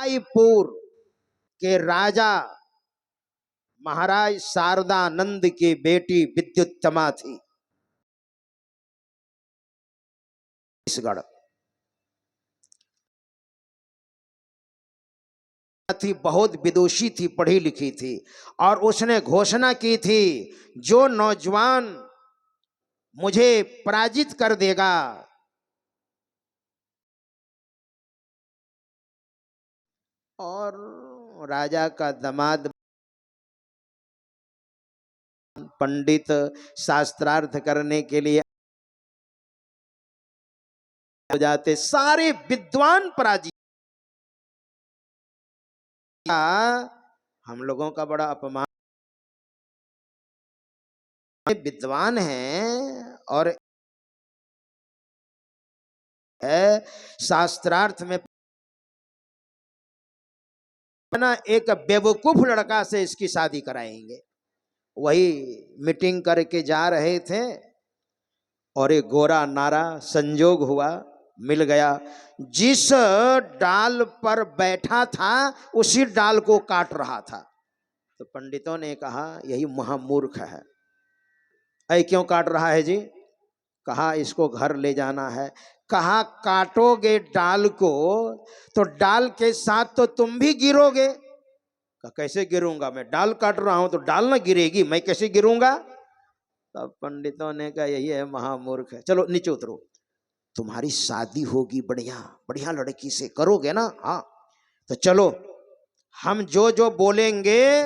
रायपुर के राजा महाराज शारदानंद की बेटी विद्युत्तमा थी। छत्तीसगढ़ थी, बहुत विदुषी थी, पढ़ी लिखी थी, और उसने घोषणा की थी जो नौजवान मुझे पराजित कर देगा और राजा का दामाद पंडित शास्त्रार्थ करने के लिए हो जाते, सारे विद्वान पराजित। हम लोगों का बड़ा अपमान, विद्वान हैं और शास्त्रार्थ में ना एक बेवकूफ लड़का से इसकी शादी कराएंगे। वही मीटिंग करके जा रहे थे और एक गोरा नारा संजोग हुआ, मिल गया। जिस डाल पर बैठा था उसी डाल को काट रहा था। तो पंडितों ने कहा यही महामूर्ख है, ऐ क्यों काट रहा है जी? कहा इसको घर ले जाना है। कहा काटोगे डाल को तो डाल के साथ तो तुम भी गिरोगे। कहा कैसे गिरूंगा, मैं डाल काट रहा हूं तो डाल ना गिरेगी, मैं कैसे गिरूंगा? तब पंडितों ने कहा यही है महामूर्ख है, चलो नीचे उतरो, तुम्हारी शादी होगी बढ़िया बढ़िया लड़की से, करोगे ना? हाँ तो चलो, हम जो जो बोलेंगे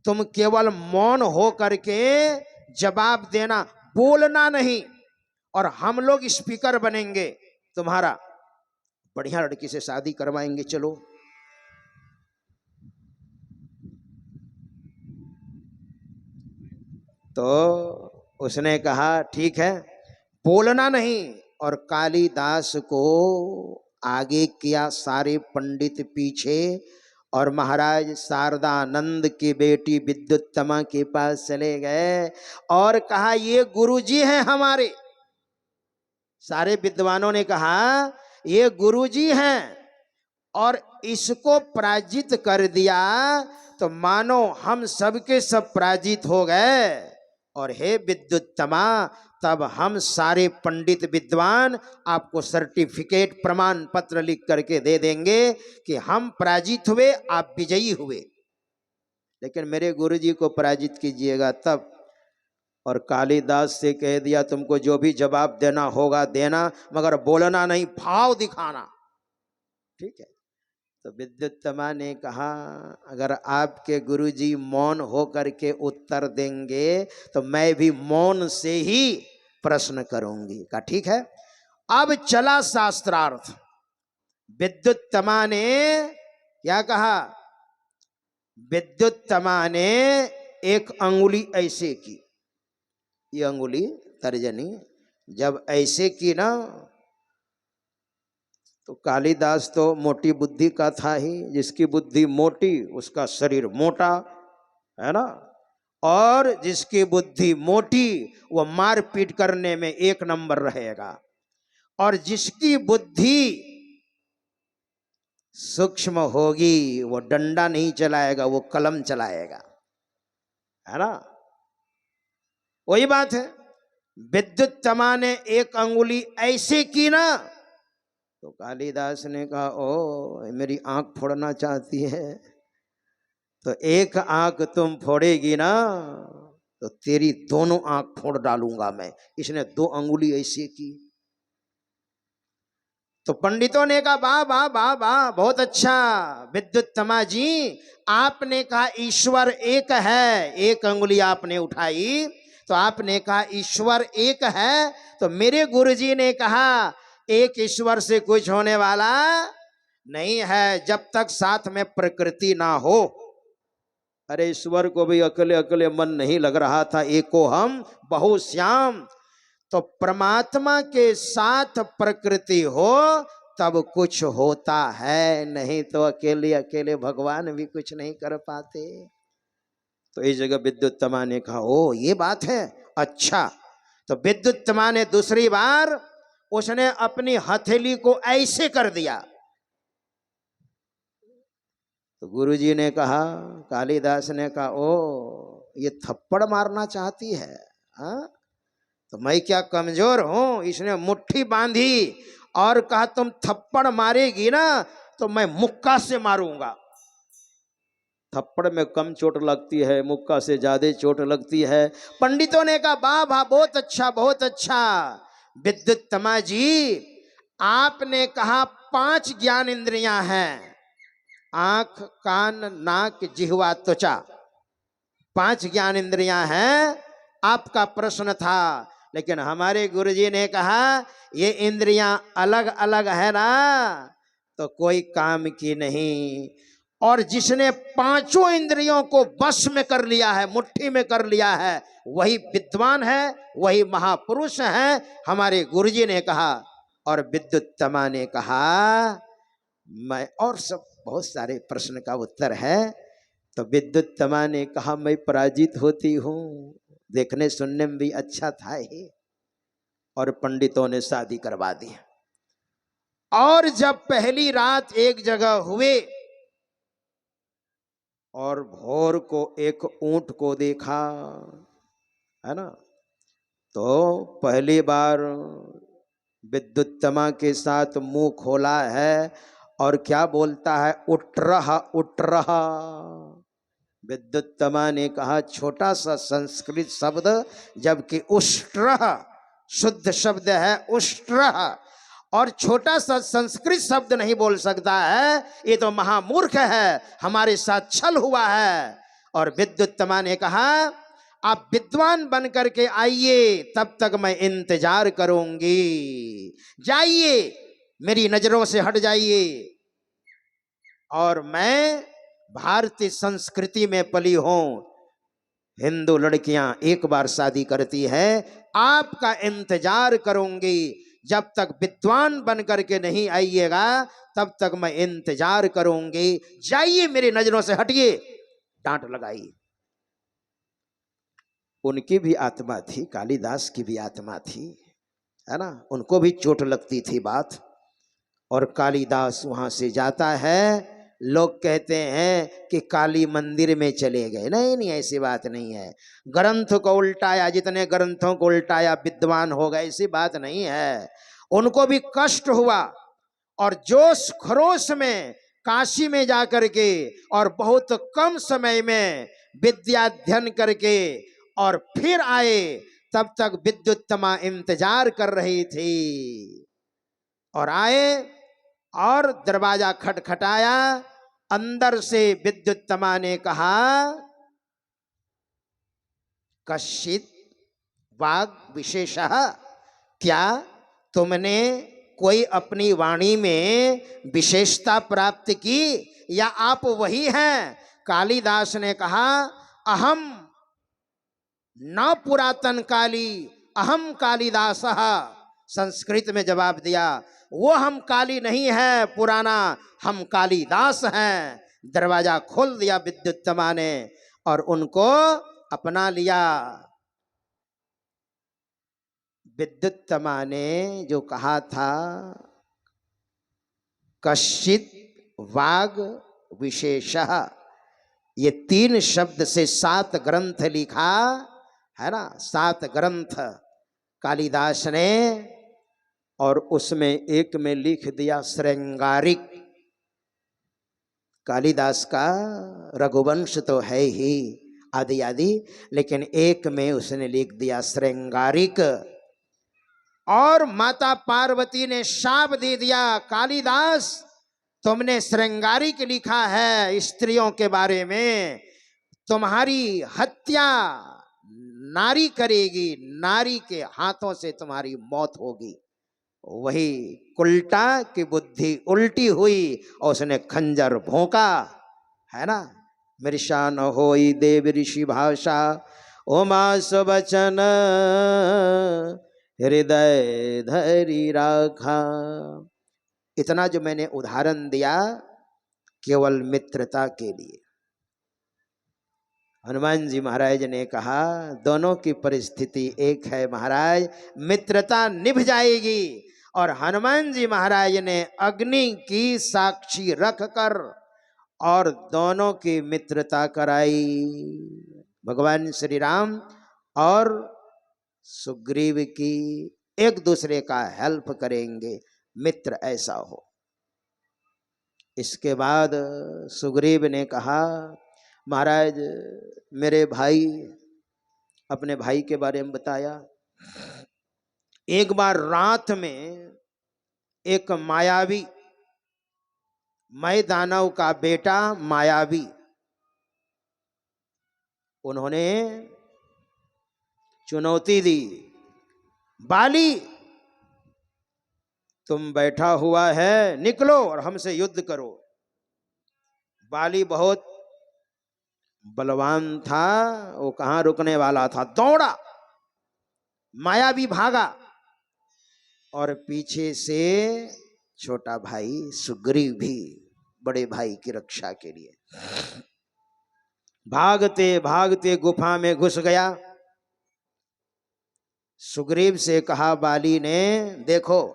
तुम केवल मौन हो करके जवाब देना, बोलना नहीं, और हम लोग स्पीकर बनेंगे तुम्हारा, बढ़िया लड़की से शादी करवाएंगे, चलो। तो उसने कहा ठीक है, बोलना नहीं, और कालिदास को आगे किया, सारे पंडित पीछे, और महाराज शारदानंद की बेटी विद्युत्तमा के पास चले गए और कहा ये गुरुजी हैं हमारे। सारे विद्वानों ने कहा ये गुरुजी हैं और इसको पराजित कर दिया तो मानो हम सबके सब पराजित हो गए, और हे विद्युत्तमा तब हम सारे पंडित विद्वान आपको सर्टिफिकेट प्रमाण पत्र लिख करके दे देंगे कि हम पराजित हुए, आप विजयी हुए, लेकिन मेरे गुरुजी को पराजित कीजिएगा तब। और कालिदास से कह दिया तुमको जो भी जवाब देना होगा देना, मगर बोलना नहीं, भाव दिखाना, ठीक है? तो विद्युत्तमा ने कहा अगर आपके गुरुजी मौन हो करके उत्तर देंगे तो मैं भी मौन से ही प्रश्न करूंगी। कहा ठीक है। अब चला शास्त्रार्थ। विद्युत्तमा ने क्या कहा? विद्युत्तमा ने एक अंगुली ऐसे की, ये अंगुली तर्जनी जब ऐसे की ना, तो कालिदास तो मोटी बुद्धि का था ही, जिसकी बुद्धि मोटी उसका शरीर मोटा, है ना? और जिसकी बुद्धि मोटी वो मार पीट करने में एक नंबर रहेगा, और जिसकी बुद्धि सूक्ष्म होगी वो डंडा नहीं चलाएगा, वो कलम चलाएगा, है ना? वही बात है। विद्युत्तमा ने एक अंगुली ऐसे की ना, तो कालिदास ने कहा ओ मेरी आंख फोड़ना चाहती है, तो एक आंख तुम फोड़ेगी ना तो तेरी दोनों आंख फोड़ डालूंगा मैं। इसने दो अंगुली ऐसे की। तो पंडितों ने कहा वाह वाह वाह वाह, बहुत अच्छा विद्युत्तमा जी, आपने कहा ईश्वर एक है, एक अंगुली आपने उठाई तो आपने कहा ईश्वर एक है, तो मेरे गुरुजी ने कहा एक ईश्वर से कुछ होने वाला नहीं है जब तक साथ में प्रकृति ना हो। अरे ईश्वर को भी अकेले अकेले मन नहीं लग रहा था, एको हम बहुश्याम, तो परमात्मा के साथ प्रकृति हो तब कुछ होता है, नहीं तो अकेले अकेले भगवान भी कुछ नहीं कर पाते। तो इस जगह विद्युत्तमा ने कहा ओ ये बात है, अच्छा। तो विद्युत्तमा ने दूसरी बार उसने अपनी हथेली को ऐसे कर दिया, तो गुरुजी ने कहा, कालिदास ने कहा, ओ ये थप्पड़ मारना चाहती है, हाँ? तो मैं क्या कमजोर हूं? इसने मुट्ठी बांधी और कहा तुम थप्पड़ मारेगी ना तो मैं मुक्का से मारूंगा। थप्पड़ में कम चोट लगती है, मुक्का से ज्यादा चोट लगती है। पंडितों ने कहा वाह वाह, बहुत अच्छा बहुत अच्छा। विद्युत्तमा जी, आपने कहा 5 ज्ञान इंद्रियां हैं, आंख कान नाक जिह्वा त्वचा, 5 ज्ञान इंद्रियां हैं। आपका प्रश्न था, लेकिन हमारे गुरुजी ने कहा ये इंद्रियां अलग अलग है ना तो कोई काम की नहीं। और जिसने 5 इंद्रियों को बस में कर लिया है, मुट्ठी में कर लिया है, वही विद्वान है, वही महापुरुष है, हमारे गुरुजी ने कहा। और विद्युत्तमा ने कहा मैं, और सब बहुत सारे प्रश्न का उत्तर है। तो विद्युत्तमा ने कहा मैं पराजित होती हूं, देखने सुनने में भी अच्छा था ही। और पंडितों ने शादी करवा दी। और जब पहली रात एक जगह हुए और भोर को एक ऊंट को देखा, है ना, तो पहली बार विद्युत्तमा के साथ मुंह खोला है और क्या बोलता है, उठ रहा उठ रहा। विद्युत्तमा ने कहा छोटा सा संस्कृत शब्द, जबकि उष्ट्रः शुद्ध शब्द है, उष्ट्रः, और छोटा सा संस्कृत शब्द नहीं बोल सकता है, ये तो महामूर्ख है, हमारे साथ छल हुआ है। और विद्युत्तमा ने कहा आप विद्वान बन करके आइए, तब तक मैं इंतजार करूंगी, जाइए मेरी नजरों से हट जाइए। और मैं भारतीय संस्कृति में पली हूं, हिंदू लड़कियां एक बार शादी करती है, आपका इंतजार करूंगी, जब तक विद्वान बन करके नहीं आइएगा तब तक मैं इंतजार करूंगी, जाइए मेरी नजरों से हटिए। डांट लगाई। उनकी भी आत्मा थी, कालिदास की भी आत्मा थी, है ना, उनको भी चोट लगती थी बात। और कालिदास वहां से जाता है, लोग कहते हैं कि काली मंदिर में चले गए, नहीं नहीं ऐसी बात नहीं है। ग्रंथ को उल्टाया, जितने ग्रंथों को उल्टाया विद्वान हो गए, ऐसी बात नहीं है। उनको भी कष्ट हुआ और जोश खरोश में काशी में जाकर के और बहुत कम समय में विद्याध्ययन करके और फिर आए, तब तक विद्युत्तमा इंतजार कर रही थी। और आए और दरवाजा खटखटाया, अंदर से विद्युत्तमा ने कहा कश्चित वाग विशेषः, क्या तुमने कोई अपनी वाणी में विशेषता प्राप्त की या आप वही हैं? कालिदास ने कहा अहम न पुरातन काली अहम कालिदासः। संस्कृत में जवाब दिया, वो हम काली नहीं है पुराना, हम कालिदास हैं। दरवाजा खोल दिया विद्युत्तमा ने और उनको अपना लिया। विद्युत्तमा ने जो कहा था कश्चित वाग विशेषः, ये 3 शब्द से 7 ग्रंथ लिखा है ना, 7 ग्रंथ कालिदास ने। और उसमें एक में लिख दिया श्रृंगारिक। कालिदास का रघुवंश तो है ही आदि आदि, लेकिन एक में उसने लिख दिया श्रृंगारिक। और माता पार्वती ने शाप दे दिया, कालिदास तुमने श्रृंगारिक लिखा है स्त्रियों के बारे में, तुम्हारी हत्या नारी करेगी, नारी के हाथों से तुम्हारी मौत होगी। वही उल्टा की बुद्धि उल्टी हुई और उसने खंजर भोंका, है ना। मृषा न होई देव ऋषि भाषा, उमा सुबचन हृदय धरी राखा। इतना जो मैंने उदाहरण दिया केवल मित्रता के लिए। हनुमान जी महाराज ने कहा दोनों की परिस्थिति एक है महाराज, मित्रता निभ जाएगी। और हनुमान जी महाराज ने अग्नि की साक्षी रखकर और दोनों की मित्रता कराई। भगवान श्री राम और सुग्रीव की एक दूसरे का हेल्प करेंगे, मित्र ऐसा हो। इसके बाद सुग्रीव ने कहा, महाराज मेरे भाई, अपने भाई के बारे में बताया। एक बार रात में एक मायावी, मैं दानव का बेटा मायावी, उन्होंने चुनौती दी, बाली तुम बैठा हुआ है, निकलो और हमसे युद्ध करो। बाली बहुत बलवान था, वो कहां रुकने वाला था, दौड़ा। मायावी भागा और पीछे से छोटा भाई सुग्रीव भी बड़े भाई की रक्षा के लिए भागते भागते गुफा में घुस गया। सुग्रीव से कहा बाली ने, देखो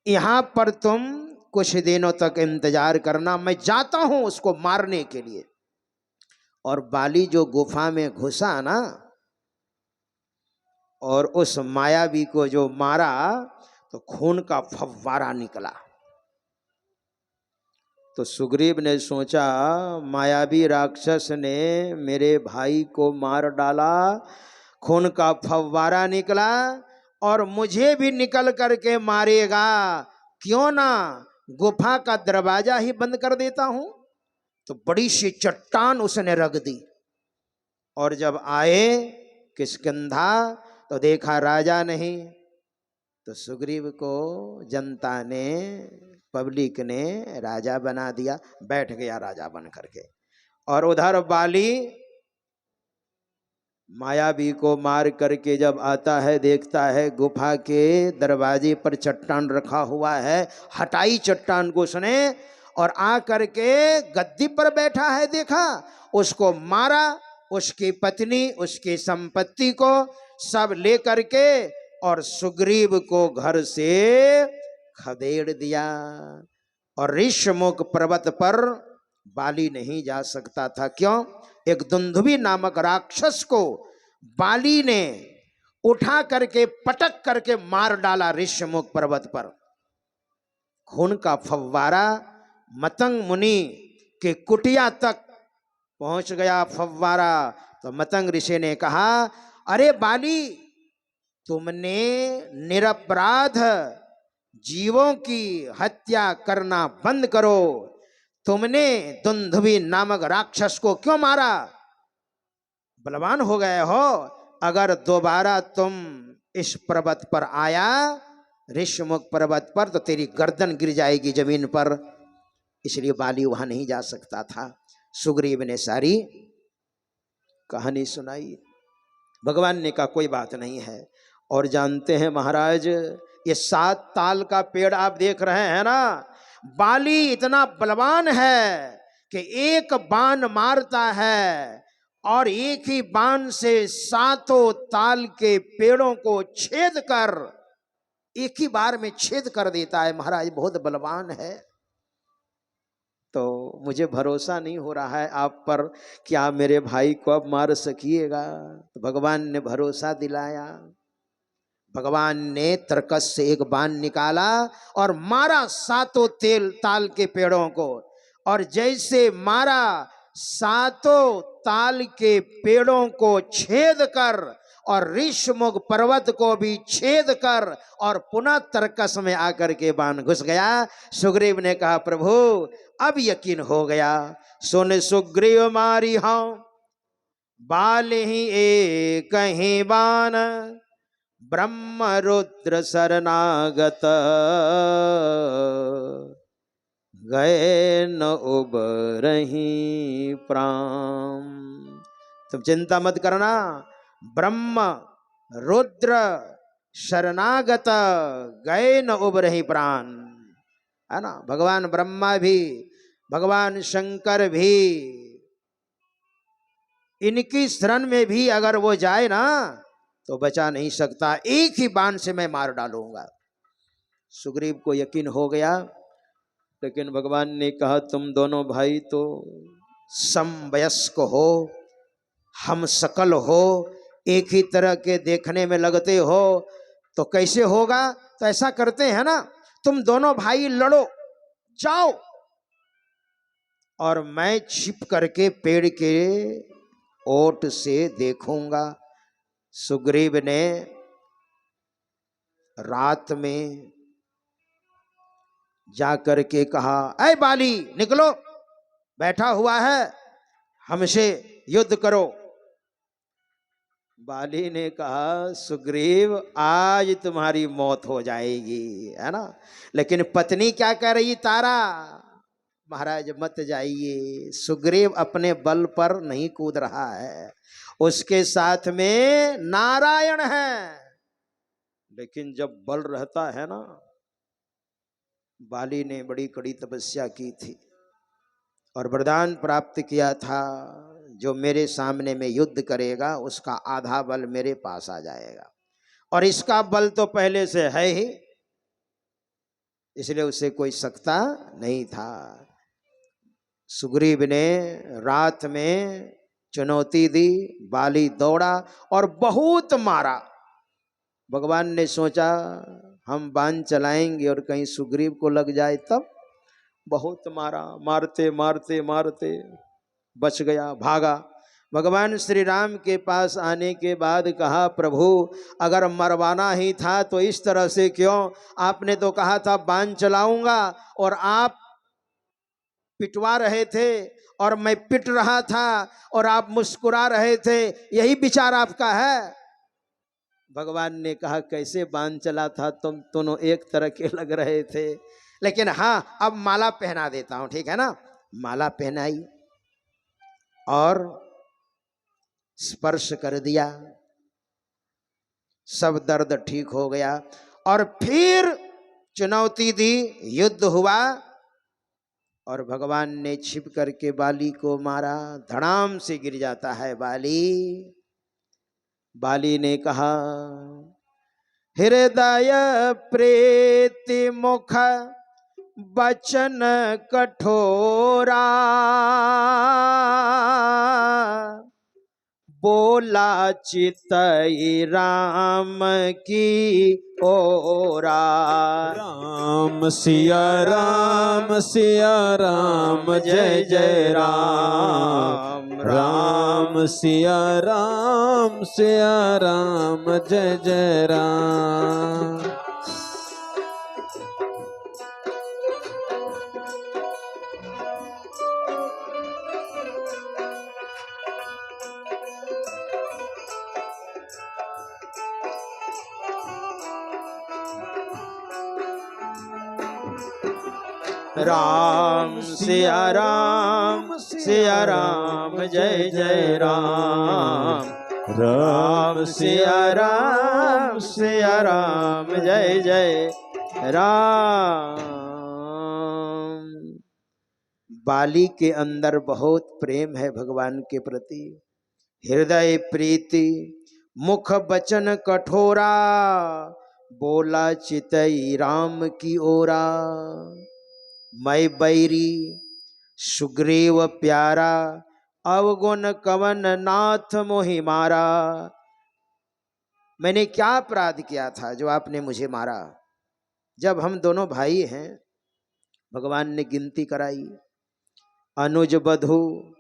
यहां पर तुम कुछ दिनों तक इंतजार करना, मैं जाता हूं उसको मारने के लिए। और बाली जो गुफा में घुसा ना, और उस मायावी को जो मारा, तो खून का फव्वारा निकला। तो सुग्रीव ने सोचा, मायावी राक्षस ने मेरे भाई को मार डाला, खून का फव्वारा निकला, और मुझे भी निकल करके मारेगा, क्यों ना गुफा का दरवाजा ही बंद कर देता हूं। तो बड़ी सी चट्टान उसने रख दी, और जब आए किष्किंधा तो देखा राजा नहीं। तो सुग्रीव को जनता ने, पब्लिक ने राजा बना दिया, बैठ गया राजा बन करके। और उधर बाली मायावी को मार करके जब आता है, देखता है गुफा के दरवाजे पर चट्टान रखा हुआ है, हटाई चट्टान को उसने, और आ करके गद्दी पर बैठा है, देखा, उसको मारा, उसकी पत्नी, उसकी संपत्ति को सब ले करके, और सुग्रीव को घर से खदेड़ दिया। और ऋषमुख पर्वत पर बाली नहीं जा सकता था, क्यों? एक दुंदुभी नामक राक्षस को बाली ने उठा करके पटक करके मार डाला ऋषमुख पर्वत पर। खून का फव्वारा मतंग मुनि के कुटिया तक पहुंच गया फव्वारा। तो मतंग ऋषि ने कहा, अरे बाली, तुमने निरपराध जीवों की हत्या करना बंद करो। तुमने दुंदुभी नामक राक्षस को क्यों मारा? बलवान हो गए हो, अगर दोबारा तुम इस पर्वत पर आया, ऋषमुख पर्वत पर, तो तेरी गर्दन गिर जाएगी जमीन पर। इसलिए बाली वहां नहीं जा सकता था। सुग्रीव ने सारी कहानी सुनाई। भगवान ने कहा कोई बात नहीं है। और जानते हैं महाराज, ये 7 ताल का पेड़ आप देख रहे हैं ना, बाली इतना बलवान है कि एक बाण मारता है और एक ही बाण से 7 ताल के पेड़ों को छेद कर, एक ही बार में छेद कर देता है। महाराज बहुत बलवान है। तो मुझे भरोसा नहीं हो रहा है आप पर कि आप मेरे भाई को अब मार सकिएगा। तो भगवान ने भरोसा दिलाया। भगवान ने तरकस से एक बाण निकाला और मारा 7 ताल के पेड़ों को। और जैसे मारा, 7 ताल के पेड़ों को छेद कर और ऋषमुख पर्वत को भी छेद कर, और पुनः तरकस में आकर के बाण घुस गया। सुग्रीव ने कहा, प्रभु अब यकीन हो गया। सुन सुग्रीव मारी हाँ, बाल ही एक ही बाण, ब्रह्म रुद्र शरणागत, गए न उबरही प्राण। तुम चिंता मत करना, ब्रह्म रुद्र शरणागत, गए न उबरही प्राण। है ना, भगवान ब्रह्मा भी, भगवान शंकर भी, इनकी शरण में भी अगर वो जाए ना तो बचा नहीं सकता। एक ही बाण से मैं मार डालूंगा। सुग्रीव को यकीन हो गया। लेकिन भगवान ने कहा तुम दोनों भाई तो समवयस्क हो, हम सकल हो, एक ही तरह के देखने में लगते हो, तो कैसे होगा? तो ऐसा करते हैं ना, तुम दोनों भाई लड़ो, जाओ, और मैं छिप करके पेड़ के ओट से देखूंगा। सुग्रीव ने रात में जाकर के कहा, ऐ बाली निकलो, बैठा हुआ है, हमसे युद्ध करो। बाली ने कहा, सुग्रीव आज तुम्हारी मौत हो जाएगी, है ना। लेकिन पत्नी क्या कह रही? तारा, महाराज मत जाइए, सुग्रीव अपने बल पर नहीं कूद रहा है, उसके साथ में नारायण है। लेकिन जब बल रहता है ना, बाली ने बड़ी कड़ी तपस्या की थी और वरदान प्राप्त किया था, जो मेरे सामने में युद्ध करेगा उसका आधा बल मेरे पास आ जाएगा, और इसका बल तो पहले से है ही, इसलिए उसे कोई सकता नहीं था। सुग्रीव ने रात में चुनौती दी, बाली दौड़ा और बहुत मारा। भगवान ने सोचा हम बाण चलाएंगे और कहीं सुग्रीव को लग जाए तब, बहुत मारा, मारते मारते मारते बच गया, भागा। भगवान श्री राम के पास आने के बाद कहा, प्रभु अगर मरवाना ही था तो इस तरह से क्यों? आपने तो कहा था बाण चलाऊंगा और आप पिटवा रहे थे और मैं पिट रहा था और आप मुस्कुरा रहे थे, यही विचार आपका है? भगवान ने कहा, कैसे बाण चला था, तुम दोनों एक तरह के लग रहे थे, लेकिन हाँ अब माला पहना देता हूं, ठीक है ना। माला पहनाई और स्पर्श कर दिया, सब दर्द ठीक हो गया, और फिर चुनौती दी, युद्ध हुआ, और भगवान ने छिप करके बाली को मारा, धड़ाम से गिर जाता है बाली। बाली ने कहा, हृदय प्रीति मुख बचन कठोरा, बोला चितई राम की ओरा। राम सिया राम सिया राम जय जय राम, राम सिया राम जय जय राम। राम सिया राम जय जय राम, राम सिया राम जय जय राम। बाली के अंदर बहुत प्रेम है भगवान के प्रति, हृदय प्रीति मुख बचन कठोरा, बोला चितई राम की ओरा। मैं बैरी सुग्रीव प्यारा, अवगुण कवन नाथ मोहि मारा। मैंने क्या अपराध किया था जो आपने मुझे मारा? जब हम दोनों भाई हैं, भगवान ने गिनती कराई, अनुज बधू,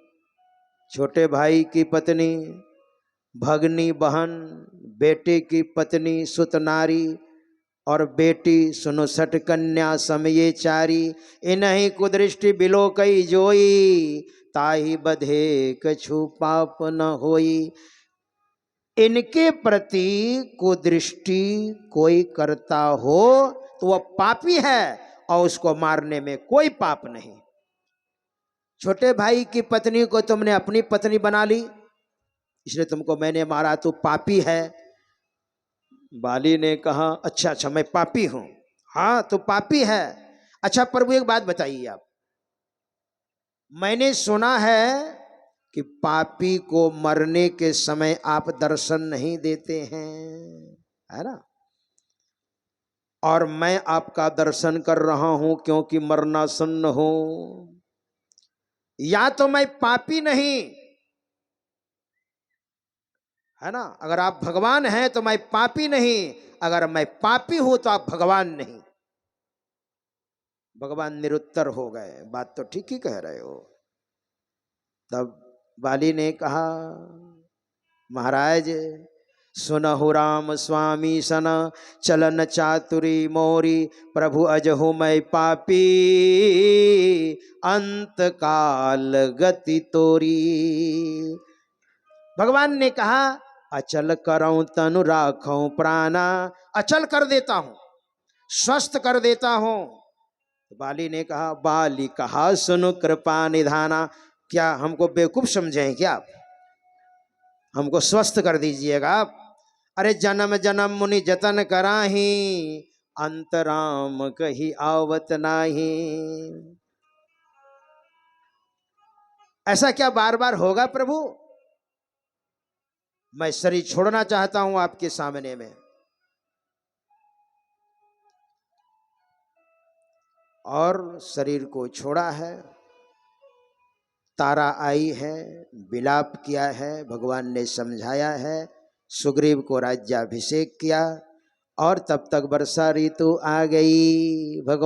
छोटे भाई की पत्नी, भगनी बहन, बेटे की पत्नी सुत नारी, और बेटी सुनो सठ कन्या समये चारी। इन्हीं कुदृष्टि बिलो कई जोई, ताही बधे कछु पाप न होई। इनके प्रति कुदृष्टि कोई करता हो तो वह पापी है, और उसको मारने में कोई पाप नहीं। छोटे भाई की पत्नी को तुमने अपनी पत्नी बना ली, इसलिए तुमको मैंने मारा, तो पापी है। बाली ने कहा, अच्छा अच्छा मैं पापी हूं, हाँ तो पापी है। अच्छा प्रभु एक बात बताइए आप, मैंने सुना है कि पापी को मरने के समय आप दर्शन नहीं देते हैं, है ना। और मैं आपका दर्शन कर रहा हूं क्योंकि मरना सन्न हो। या तो मैं पापी नहीं, है ना, अगर आप भगवान हैं तो मैं पापी नहीं, अगर मैं पापी हूं तो आप भगवान नहीं। भगवान निरुत्तर हो गए, बात तो ठीक ही कह रहे हो। तब बाली ने कहा, महाराज सुनहु राम स्वामी सन, चलन चातुरी मोरी, प्रभु अजहु मैं पापी, अंत काल गति तोरी। भगवान ने कहा, अचल करऊं तनु राखऊं प्राणा, अचल कर देता हूं, स्वस्थ कर देता हूं। बाली ने कहा, बाली कहा सुनु कृपा निधाना, क्या हमको बेवकूफ समझे हैं क्या? हमको स्वस्थ कर दीजिएगा आप। अरे जन्म जन्म मुनि जतन कराही, अंतराम कही आवत नाही। ऐसा क्या बार बार होगा प्रभु? मैं शरीर छोड़ना चाहता हूं आपके सामने में। और शरीर को छोड़ा है, तारा आई है, विलाप किया है, भगवान ने समझाया है, सुग्रीव को राज्याभिषेक किया, और तब तक वर्षा ऋतु आ गई। भगवान